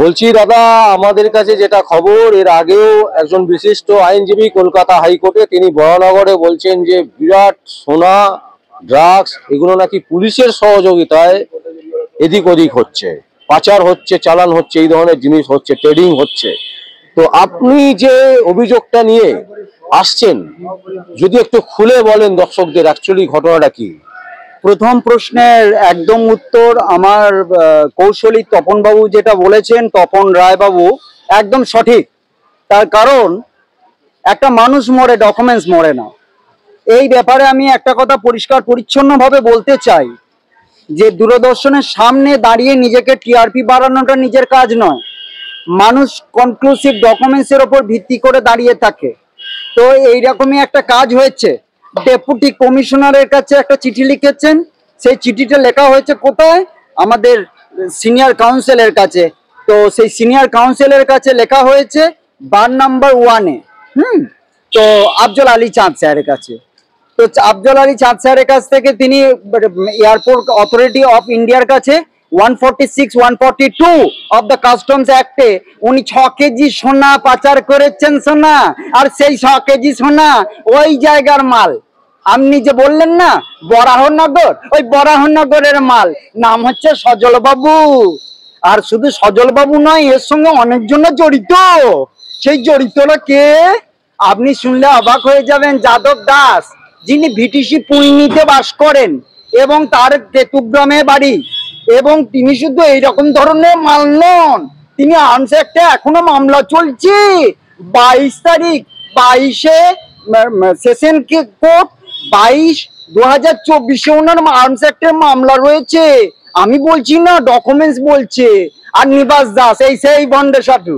বলছি দাদা, আমাদের কাছে যেটা খবর, এর আগেও একজন বিশিষ্ট আইনজীবী কলকাতা হাইকোর্টে তিনি বরানগরে বলছেন যে বিরাট সোনা, ড্রাগস এগুলো নাকি পুলিশের সহযোগিতায় এদিক ওদিক হচ্ছে, পাচার হচ্ছে, চালান হচ্ছে, এই ধরনের জিনিস হচ্ছে, ট্রেডিং হচ্ছে। তো আপনি যে অভিযোগটা নিয়ে আসছেন, যদি একটু খুলে বলেন দর্শকদের অ্যাকচুয়ালি ঘটনাটা কি। প্রথম প্রশ্নের একদম উত্তর আমার কৌশলী তপন বাবু যেটা বলেছেন, তপন রায় বাবু একদম সঠিক। তার কারণ একটা মানুষ মরে, ডকুমেন্টস মরে না। এই ব্যাপারে আমি একটা কথা পরিষ্কার পরিচ্ছন্নভাবে বলতে চাই যে দূরদর্শনের সামনে দাঁড়িয়ে নিজেকে টিআরপি বাড়ানোটা নিজের কাজ নয়। মানুষ কনক্লুসিভ ডকুমেন্টসের ওপর ভিত্তি করে দাঁড়িয়ে থাকে। তো এইরকমই একটা কাজ হয়েছে। ডেপুটি কমিশনারের কাছে একটা চিঠি লিখেছেন, সেই চিঠিটা লেখা হয়েছে কোথায়? আমাদের সিনিয়র কাউন্সিলের কাছে। তো সেই সিনিয়র কাউন্সিলের কাছে লেখা হয়েছে 12 নম্বর 1-এ। তো আফজল আলী চাঁদ স্যারের কাছে। তো আফজল আলী চাঁদ স্যারের কাছ থেকে তিনি এয়ারপোর্ট অথরিটি অফ ইন্ডিয়ার কাছে 146, 142 অফ দ্য কাস্টমস অ্যাক্টে উনি 6 কেজি সোনা পাচার করেছেন। সোনা, আর সেই 6 কেজি সোনা ওই জায়গার মাল। আপনি যে বললেন না বরাহনগর, ওই বরাহনগরের মাল। নাম হচ্ছে সজল বাবু। আর শুধু সজল বাবু নয়, এর সঙ্গে অনেকজন জড়িত। সেই জড়িতরা কে আপনি শুনলে অবাক হয়ে যাবেন। যাদব দাস, যিনি ভিটিসি পুইনিতে বাস করেন এবং তার কেতুগ্রামে বাড়ি, এবং তিনি শুধু এইরকম ধরনের মাল নন, তিনি আর্মস অ্যাক্টে এখনো মামলা চলছে। 22 তারিখ 22-এ সেশন কোর্ট 22/2024 ওনার আর্মস অ্যাক্টের মামলা রয়েছে। আমি বলছি না, ডকুমেন্টস বলছে। আর নিবাস দাস, এই সেই বন্ডে সাধু,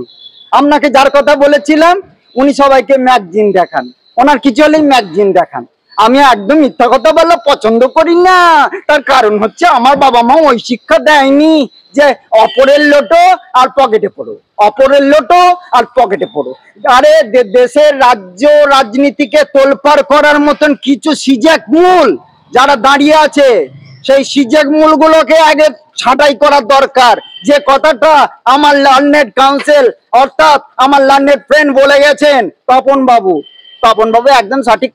আপনাকে যার কথা বলেছিলাম, উনি সবাইকে ম্যাগজিন দেখান, ওনার কিছু হলেই ম্যাগজিন দেখান। আমি একদম মিথ্যা কথা বলা পছন্দ করি না। তার কারণ হচ্ছে আমার বাবা মা ওই শিক্ষা দেয়নি যে অপরের লোটো আর পকেটে পড়ো, অপরের লোটো আর পকেটে পড়ো। আরে দেশের রাজ্য রাজনীতিকে তোলপাড় করার মতন কিছু সিজেক মূল যারা দাঁড়িয়ে আছে, সেই সিজেক মূলগুলোকে আগে ছাঁটাই করা দরকার। যে কথাটা আমার লার্নেড কাউন্সিল অর্থাৎ আমার লার্নেড ফ্রেন্ড বলে গেছেন তপন বাবু, তপন বাবু একদম সঠিক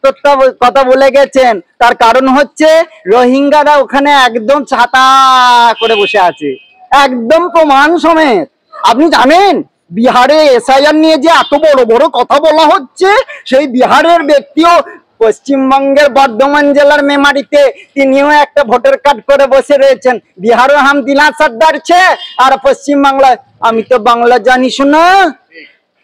কথা বলে গেছেন। তার কারণ হচ্ছে রোহিঙ্গারা ওখানে একদম ছাতা করে বসে আছে, একদম প্রমাণ সমেত। আপনি জানেন বিহারে এসআইআর নিয়ে যে এত বড় বড় কথা বলা হচ্ছে, সেই বিহারের ব্যক্তিও পশ্চিমবঙ্গের বর্ধমান জেলার মেমারিতে তিনিও একটা ভোটার কার্ড করে বসে রয়েছেন। বিহারও হাম দিনা সর্দার ছে, আর পশ্চিমবাংলায় আমি তো বাংলা জানি শোনা।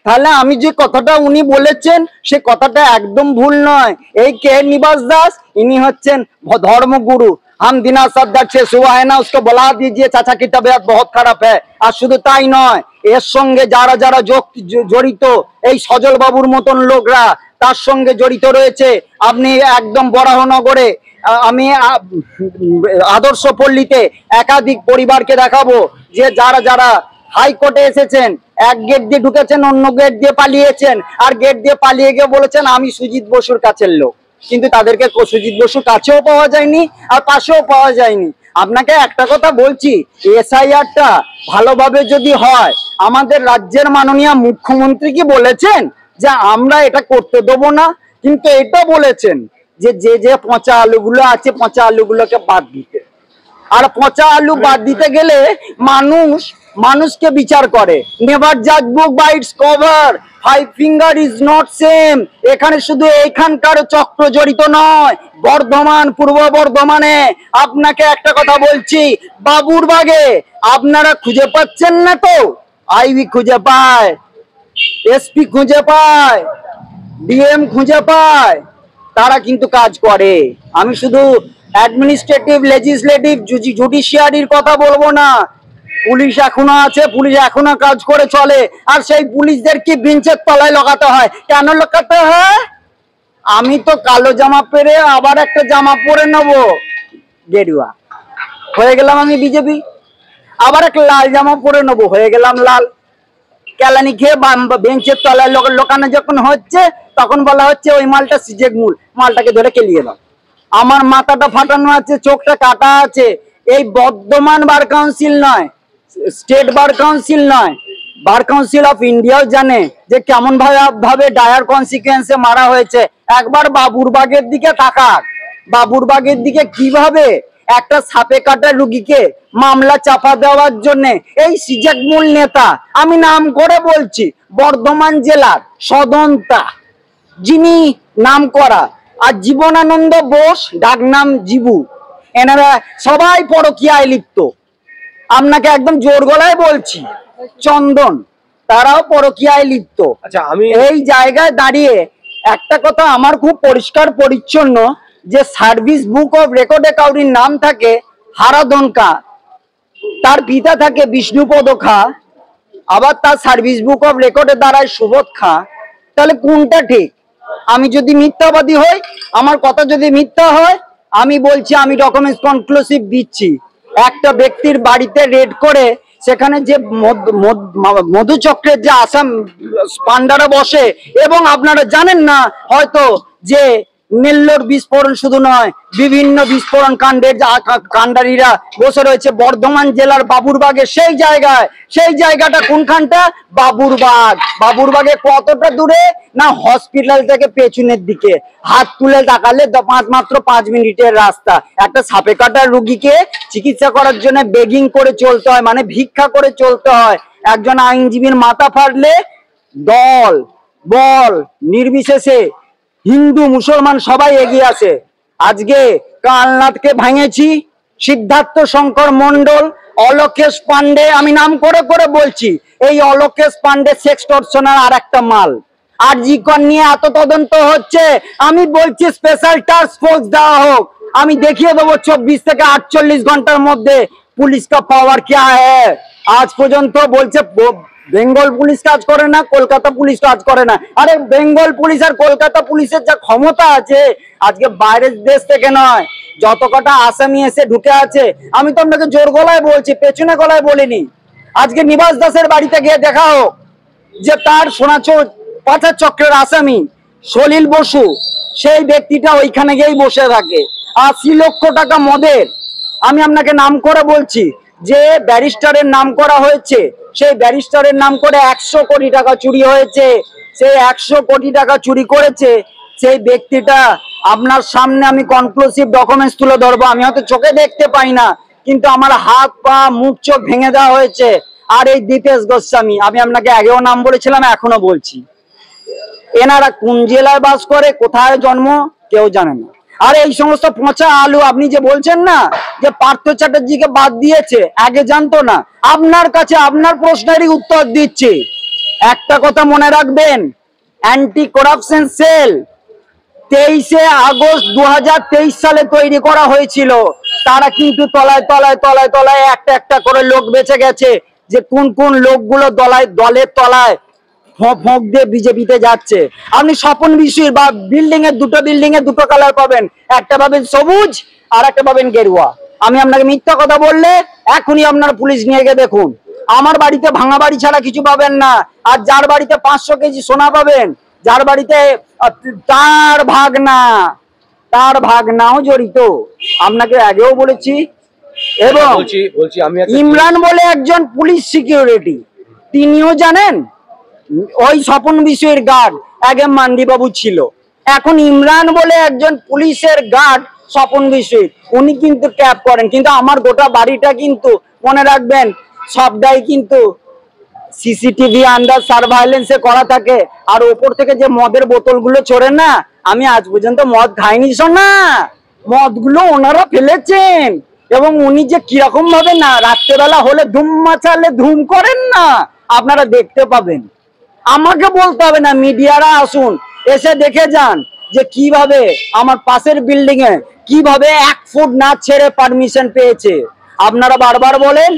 তাহলে আমি যে কথাটা উনি বলেছেন সে কথাটা একদম ভুল নয়। এই কে নিবাস দাস, ইনি হচ্ছেন ধর্মগুরু। हम दिना सदर से सुबह है ना, उसको बुला दीजिए, चाचा की तबीयत बहुत खराब है। আর শুধু তাই নয়, এর সঙ্গে যারা যারা জড়িত, এই সজল বাবুর মতন লোকরা তার সঙ্গে জড়িত রয়েছে। আপনি একদম বরাহনগরে, আমি আদর্শ পল্লীতে একাধিক পরিবারকে দেখাবো যে যারা যারা হাইকোর্টে এসেছেন, এক গেট দিয়ে ঢুকেছেন, অন্য গেট দিয়ে পালিয়েছেন, আর গেট দিয়ে পালিয়ে গিয়ে বলেছেন আমি সুজিত বসুর কাছের লোক। কিন্তু তাদেরকে সুজিত বসুর কাছেও পাওয়া যায়নি আর পাশেও পাওয়া যায়নি। আপনাকে একটা কথা বলছি, এসআইআরটা ভালোভাবে যদি হয়, আমাদের রাজ্যের মাননীয় মুখ্যমন্ত্রী কি বলেছেন যে আমরা এটা করতে দেবো না, কিন্তু এটা বলেছেন যে যে যে পচা আলুগুলো আছে, পচা আলুগুলোকে বাদ দিতে। আর পচা আলু বাদ দিতে গেলে মানুষকে বিচার করে। নেভার জাজ book by its cover, 5 finger is not same. এখানে শুধু এইখানকার চক্র জড়িত নয়, বর্ধমান, পূর্ব বর্ধমানে আপনাকে একটা কথা বলছি, বাবুরবাগে আপনারা খুঁজে পাচ্ছেন না তো, আইবি খুঁজে পায়, এসপি খুঁজে পায়, ডিএম খুঁজে পায়, তারা কিন্তু কাজ করে। আমি শুধু অ্যাডমিনিস্ট্রেটিভ, লেজিসলেটিভ, জুডিশিয়ারির কথা বলবো না। পুলিশ এখনো আছে, পুলিশ এখনো কাজ করে চলে। আর সেই পুলিশদের কি বেঞ্চের তলায় লাগাতে হয়? কেন লাগাতে হয়? আমি তো কালো জামা পরে আবার একটা জামা পরে নেবো গেরুয়া, হয়ে গেলাম আমি বিজেপি। আবার একটা লাল জামা পরে নেবো, হয়ে গেলাম লাল। কেলানি খেয়ে বেঞ্চের তলায় লোকানো যখন হচ্ছে, তখন বলা হচ্ছে ওই মালটা সিজেক মূল, মালটাকে ধরে কেলিয়ে দাও। আমার মাথাটা ফাটানো আছে, চোখটা কাটা আছে। এই বর্ধমান বার কাউন্সিল নয়, স্টেট বার কাউন্সিল নয়, বার কাউন্সিল অফ ইন্ডিয়াও জানে যে কেমন ভাবে ডায়ার কনসিকুয়েন্সে মারা হয়েছে। একবার বাবুরবাগের দিকে তাকাক, বাবুরবাগের দিকে কিভাবে একটা সাপে কাটা রুগীকে মামলা চাপা দেওয়ার জন্য এই সিজাক মূল নেতা, আমি নাম করে বলছি, বর্ধমান জেলার সদন্তা, যিনি নাম করা, আর জীবনানন্দ বোস ডাকনাম জীবু, এনারা সবাই পরকীয়ায় লিপ্ত। আপনাকে একদম জোর গলায় বলছি, চন্দন, তারাও পরকীয়ায় লিপ্ত। আচ্ছা, আমি এই জায়গায় দাঁড়িয়ে একটা কথা আমার খুব পরিষ্কার পরিচ্ছন্ন, যে সার্ভিস বুক অফ রেকর্ডে কাউরির নাম থাকে হারাধন কা, তার পিতা থাকে বিষ্ণুপদ খা, আবার তার সার্ভিস বুক অফ রেকর্ডে দাঁড়ায় সুবোধ খা, তাহলে কোনটা ঠিক? আমি যদি মিথ্যাবাদী হই, আমার কথা যদি মিথ্যা হয়, আমি বলছি, আমি ডকুমেন্টস কনক্লুসিভ দিচ্ছি। একটা ব্যক্তির বাড়িতে রেড করে সেখানে যে মধুচক্রের যে আসাম পান্ডারা বসে, এবং আপনারা জানেন না হয়তো যে নেল্লোর বিস্ফোরণ শুধু নয়, বিভিন্ন বিস্ফোরণ কাণ্ডের যে কাণ্ডারীরা বসে রয়েছে বর্ধমান জেলার বাবুরবাগে। সেই জায়গাটা কোনখানটা? বাবুরবাগ। বাবুরবাগে কতটা দূরে না, হসপিটাল থেকে পেছনের দিকে হাত তুলে তাকালে মাত্র 5 মিনিটের রাস্তা। একটা সাপে কাটার রুগীকে চিকিৎসা করার জন্য বেগিং করে চলতে হয়, মানে ভিক্ষা করে চলতে হয়। একজন আইনজীবীর মাথা ফাটলে দল বল নির্বিশেষে হিন্দু মুসলমান সবাই এগিয়ে আসে। আজকে কালনাথকে ভাঙেছি, সিদ্ধার্থ শঙ্কর মন্ডল, অলোকেশ পান্ডে, আমি নাম করে করে বলছি, এই অলোকেশ পান্ডে সেক্সটর্শনার আর একটা মাল। আর জিকর নিয়ে এত তদন্ত হচ্ছে, আমি বলছি স্পেশাল টাস্ক ফোর্স দেওয়া হোক। আমি দেখিয়ে দেবো 24 থেকে 48 ঘন্টার মধ্যে পুলিশ কা পাওয়ার क्या है। আজ পর্যন্ত বলছে বেঙ্গল পুলিশ কাজ করে না, কলকাতা পুলিশ কাজ করে না। আরে বেঙ্গল পুলিশ আর কলকাতা পুলিশের যা ক্ষমতা আছে, আজকে বাইরের দেশ থেকে নয়, যত কটা আসামি এসে ঢুকে আছে, আমি তো আপনাকে জোর গলায় বলছি, পেছনে গলায় বলিনি। আজকে নিবাস দাসের বাড়িতে গিয়ে দেখা হোক, যে তার সোনাচোর পাচার চক্রের আসামি সলিল বসু, সেই ব্যক্তিটা ওইখানে গিয়েই বসে থাকে। 80 লক্ষ টাকা মদের, আমি আপনাকে নাম করে বলছি, যে ব্যারিস্টারের নাম করা হয়েছে, সেই ব্যারিস্টারের নাম করে 100 কোটি টাকা চুরি হয়েছে। সেই 100 কোটি টাকা চুরি করেছে সেই ব্যক্তিটা, আপনার সামনে আমি কনক্লুসিভ ডকুমেন্টস তুলে ধরবো। আমি হয়তো চোখে দেখতে পাই না, কিন্তু আমার হাত পা মুখ চোখ ভেঙে দেওয়া হয়েছে। আর এই দীপেশ গোস্বামী, আমি আপনাকে আগেও নাম বলেছিলাম, এখনো বলছি, এনারা কোন জেলায় বাস করে, কোথায় জন্ম, কেউ জানে না। আর এই সমস্ত পচা আলু আপনি যে বলছেন না যে পার্থ চ্যাটার্জিকে বাদ দিয়েছে, আগে জানতো না, আপনার কাছে আপনার প্রশ্নেরই উত্তর দিচ্ছি। একটা কথা মনে রাখবেন, অ্যান্টি করাপশন সেল 23 আগস্ট 2023 সালে তৈরি করা হয়েছিল। তারা কিন্তু তলায় তলায় তলায় তলায় একটা একটা করে লোক বেঁচে গেছে, যে কোন কোন লোকগুলো দলের তলায় ফোঁক দিয়ে বিজেপিতে যাচ্ছে। আপনি স্বপন বিশ্বের বা দুটো বিল্ডিং এ দুটো কালার পাবেন, একটা পাবেন সবুজ আর একটা পাবেন গেরুয়া। আমি আপনাকে মিথ্যা কথা বললে এখনই আপনার পুলিশ নিয়ে গিয়ে দেখুন। আমার বাড়িতে ভাঙা বাড়ি ছাড়া কিছু পাবেন না। আর যার বাড়িতে 500 কেজি সোনা পাবেন, যার বাড়িতে তার ভাগনাও জড়িত, আপনাকে আগেও বলেছি। এবং ইমরান বলে একজন পুলিশ সিকিউরিটি, তিনিও জানেন ওই স্বপন বিশ্বের গার্ড আগে মান্ডিবাবু ছিল, এখন ইমরান বলে একজন পুলিশের গার্ড স্বপন বিশ্বের, উনি কিন্তু ট্যাপ করেন। কিন্তু আমার গোটা বাড়িটা কিন্তু মনে রাখবেন সবটাই কিন্তু সিসিটিভি আন্ডার সার্ভাইলেন্সে করা থাকে। আর ওপর থেকে যে মদের বোতলগুলো চড়ে না, আমি আজ পর্যন্ত মদ খাইনি শোনা, মদগুলো ওনারা ফেলেছেন। এবং উনি যে কিরকম ভাবে না রাত্রেবেলা হলে ধুম মাচালে ধুম করেন না, আপনারা দেখতে পাবেন। আমাকে বলতে হবে না, মিডিয়ারা আসুন, এসে দেখে যান যে কিভাবে আমার পাশের বিল্ডিং এ কিভাবে 1 ফুট না ছেড়ে পারমিশন পেয়েছে। আপনারা বারবার বলেন,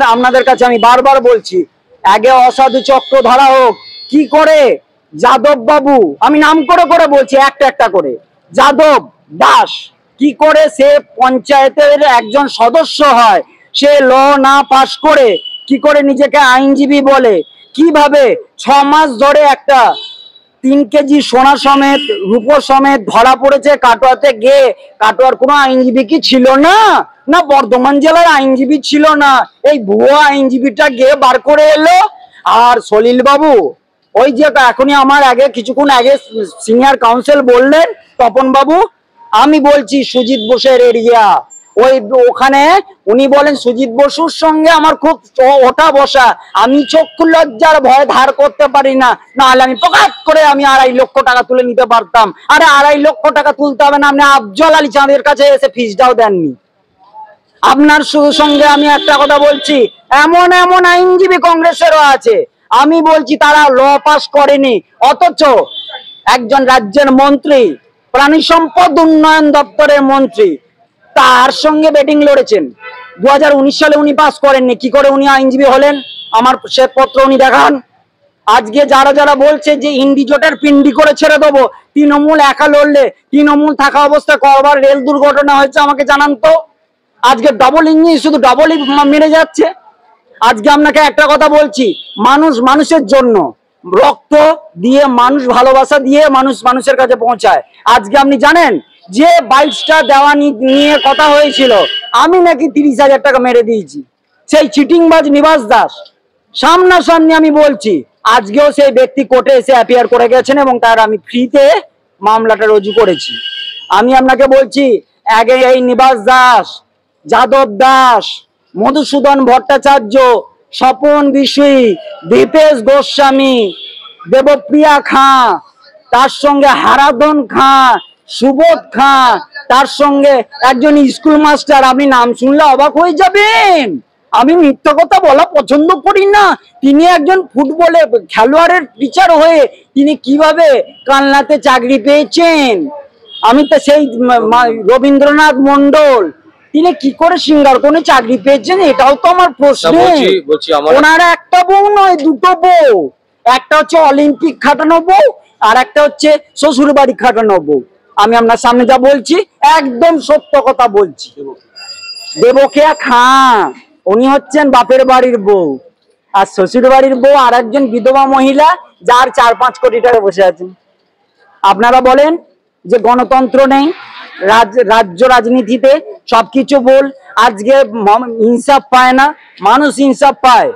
আপনাদের কাছে আমি বারবার বলছি, আগে অসাধু চক্র ধরা হোক। কি করে যাদব বাবু, আমি নাম করে করে বলছি একটা একটা করে, যাদব দাস কি করে সে পঞ্চায়েতের একজন সদস্য হয়, সে ল না পাস করে কি করে নিজেকে আইনজীবী বলে, কিভাবে 6 মাস ধরে একটা 3 কেজি সোনা সমেত রূপো সমেত ধরা পড়েছে কাটোয়াতে গিয়ে। কাটোয়ার কোনো আইনজীবী কি ছিল না? না বর্ধমান জেলার আইনজীবী ছিল না, এই ভুয়া আইনজীবীটা গিয়ে বার করে এলো। আর সলিল বাবু ওই যে এখনই আমার আগে কিছুক্ষণ আগে সিনিয়র কাউন্সিল বললেন তপন বাবু, আমি বলছি সুজিত বোসের এরিয়া ওই ওখানে উনি বলেন সুজিত বসুর সঙ্গে আমার খুব ওঠা বসা, আমি চক্ষু লজ্জার ভয় ধার করতে পারি না, নাহলে আমি প্রকাশ করে আমি 2.5 লক্ষ টাকা তুলে নিতে পারতাম। আরে 2.5 লক্ষ টাকা তুলতে হবে না, আপনি আফজল আলী চাঁদের কাছে এসে ফিসটাও দেননি। আপনার সঙ্গে আমি একটা কথা বলছি, এমন এমন আইনজীবী কংগ্রেসেরও আছে, আমি বলছি তারা ল পাস করেনি, অথচ একজন রাজ্যের মন্ত্রী, প্রাণী সম্পদ উন্নয়ন দপ্তরের মন্ত্রী, তার সঙ্গে ব্যাটিং লড়েছেন। 2019 সালে উনি পাস করেননি, কি করে উনি আইনজীবী হলেন? আমার শ্বেতপত্র উনি দেখান। আজকে যারা যারা বলছে যে ইন্ডি জোটের পিন্ডি করে ছেড়ে দেবো, তৃণমূল একা লড়লে, তৃণমূল থাকা অবস্থায় কবার রেল দুর্ঘটনা হয়েছে আমাকে জানান তো। আজকে ডাবল ইঞ্জিন শুধু ডাবলই মেরে যাচ্ছে। আজকে আপনাকে একটা কথা বলছি, মানুষ মানুষের জন্য রক্ত দিয়ে, মানুষ ভালোবাসা দিয়ে মানুষ মানুষের কাছে পৌঁছায়। আজকে আপনি জানেন যে 22টা দেওয়া নিয়ে কথা হয়েছিল, আমি নাকি 30,000 টাকা মেরে দিয়েছি, সেই চিটিংবাজ নিবাস দাস সামনাসামনি আমি বলছি। আজকেও সেই ব্যক্তি কোর্টে এসে অ্যাপিয়ার করে গেছেন এবং তার আমি ফ্রিতে মামলাটা রুজু করেছি। আমি আপনাকে বলছি, আগে এই নিবাস দাস, যাদব দাস, মধুসূদন ভট্টাচার্য, স্বপন বিশুই, দীপেশ গোস্বামী, দেবপ্রিয়া খাঁ, তার সঙ্গে হারাধন খাঁ, সুবোধ খাঁ, তার সঙ্গে একজন স্কুল মাস্টার, আপনি নাম শুনলে অবাক হয়ে যাবেন। আমি মিথ্যা কথা বলা পছন্দ করি না। তিনি একজন ফুটবলে খেলোয়াড়ের টিচার হয়ে তিনি কিভাবে কালনাতে চাকরি পেয়েছেন। আমি তো সেই রবীন্দ্রনাথ মন্ডল, তিনি কি করে সিঙ্গার কোনে চাকরি পেয়েছেন, এটাও তো আমার প্রশ্ন। ওনার একটা বউ নয়, দুটো বউ, একটা হচ্ছে অলিম্পিক খাটানো বউ, আর একটা হচ্ছে শ্বশুর বাড়ি খাটানো বউ। আমি আপনার সামনে যা বলছি একদম সত্য কথা বলছি। দেবকিয়া খাঁ উনি হচ্ছেন বাপের বাড়ির বউ, আর শ্বশুর বাড়ির বউ আর একজন বিধবা মহিলা, যার 4-5 কোটি টাকা বসে আছেন। আপনারা বলেন যে গণতন্ত্র নেই রাজ্য রাজনীতিতে, সবকিছু বল। আজকে ইনসাফ পায় না মানুষ, ইনসাফ পায়,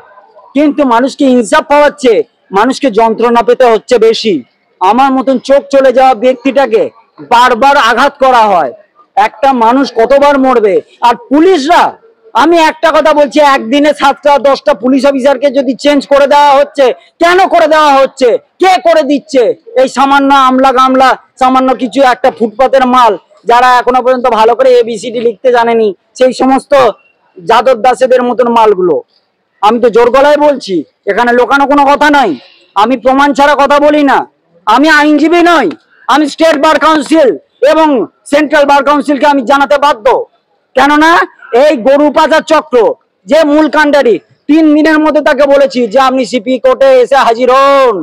কিন্তু মানুষকে ইনসাফ পাওয়াচ্ছে, মানুষকে যন্ত্রণা পেতে হচ্ছে বেশি। আমার মতন চোখ চলে যাওয়া ব্যক্তিটাকে বারবার আঘাত করা হয়, একটা মানুষ কতবার মরবে? আর পুলিশরা, আমি একটা কথা বলছি, একদিনে 7টা-10টা পুলিশ অফিসারকে যদি চেঞ্জ করে দেওয়া হচ্ছে, কেন করে দেওয়া হচ্ছে? কে করে দিচ্ছে? এই সামান্য আমলা গামলা, সামান্য কিছু একটা ফুটপাতের মাল, যারা এখনো পর্যন্ত ভালো করে ABCD লিখতে জানেনি, সেই সমস্ত যাদব দাসেদের মতন মালগুলো। আমি তো জোর গলায় বলছি, এখানে লোকানো কোনো কথা নাই, আমি প্রমাণ ছাড়া কথা বলি না। আমি আইনজীবী নই, আমি স্টেট বার কাউন্সিল এবং সেন্ট্রাল বার কাউন্সিলকে আমি জানাতে বাধ্য। কেননা এই গরু পাচার চক্র যে মূল কাণ্ডারি, 3 দিনের মধ্যে তাকে বলেছি যে আপনি সিপি কোর্টে এসে হাজির হন।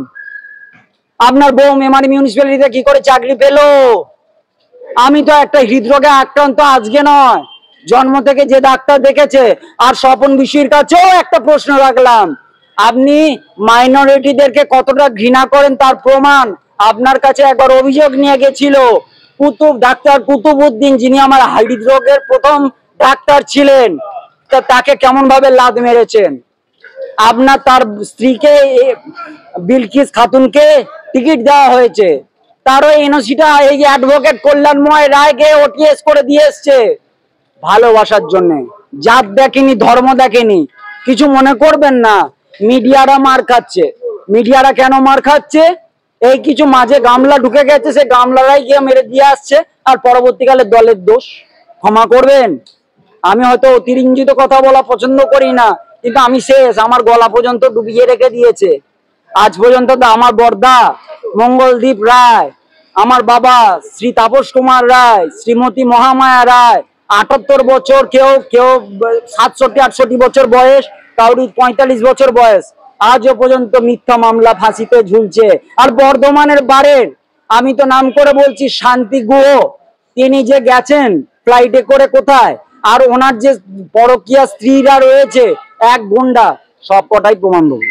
আপনার বউ মেমারি মিউনিসিপ্যালিটিতে কি করে চাকরি পেল? আমি তো একটা হৃদরোগে আক্রান্ত আজকে নয়, জন্ম থেকে যে ডাক্তার দেখেছে। আর স্বপন বিশুইর কাছেও একটা প্রশ্ন রাখলাম, আপনি মাইনরিটিদেরকে কতটা ঘৃণা করেন তার প্রমাণ আপনার কাছে একবার অভিযোগ নিয়ে গেছিল ডাক্তার কুতুবউদ্দিন, যিনি আমার হৃদরোগের প্রথম ডাক্তার ছিলেন, তাকে কেমন ভাবে লাদ মেরেছেন। আপনার তার স্ত্রীকে, বিলকিস খাতুনকে টিকিট দেওয়া হয়েছে, তারও এনওসিটা এই অ্যাডভোকেট কল্যাণময় রায়কে ওটিএস করে দিয়ে এসছে ভালোবাসার জন্য। জাত দেখেনি, ধর্ম দেখেনি, কিছু মনে করবেন না। মিডিয়ারা মার খাচ্ছে। মিডিয়ারা কেন মার খাচ্ছে? এই কিছু মাঝে গামলা ঢুকে গেছে, সে গামলারাই গিয়ে মেরে দিয়ে আসছে, আর পরবর্তীকালে দলের দোষ। ক্ষমা করবেন, আমি হয়তো অতিরঞ্জিত কথা বলা পছন্দ করি না, কিন্তু আমি শেষ, আমার গলা পর্যন্ত ডুবিয়ে রেখে দিয়েছে। আজ পর্যন্ত তো আমার বর্দা মঙ্গলদীপ রায়, আমার বাবা শ্রী তাপস কুমার রায়, শ্রীমতী মহামায়া রায়, 78 বছর, কেউ কেউ 67-68 বছর বয়স, কাউরি 45 বছর বয়স, আজও পর্যন্ত মিথ্যা মামলা, ফাঁসিতে ঝুলছে। আর বর্ধমানের বারের, আমি তো নাম করে বলছি, শান্তি গুহ, তিনি যে গেছেন ফ্লাইটে করে কোথায়, আর ওনার যে পরকীয়া স্ত্রীরা রয়েছে, এক গুন্ডা, সব কটাই প্রমাণ দেবো।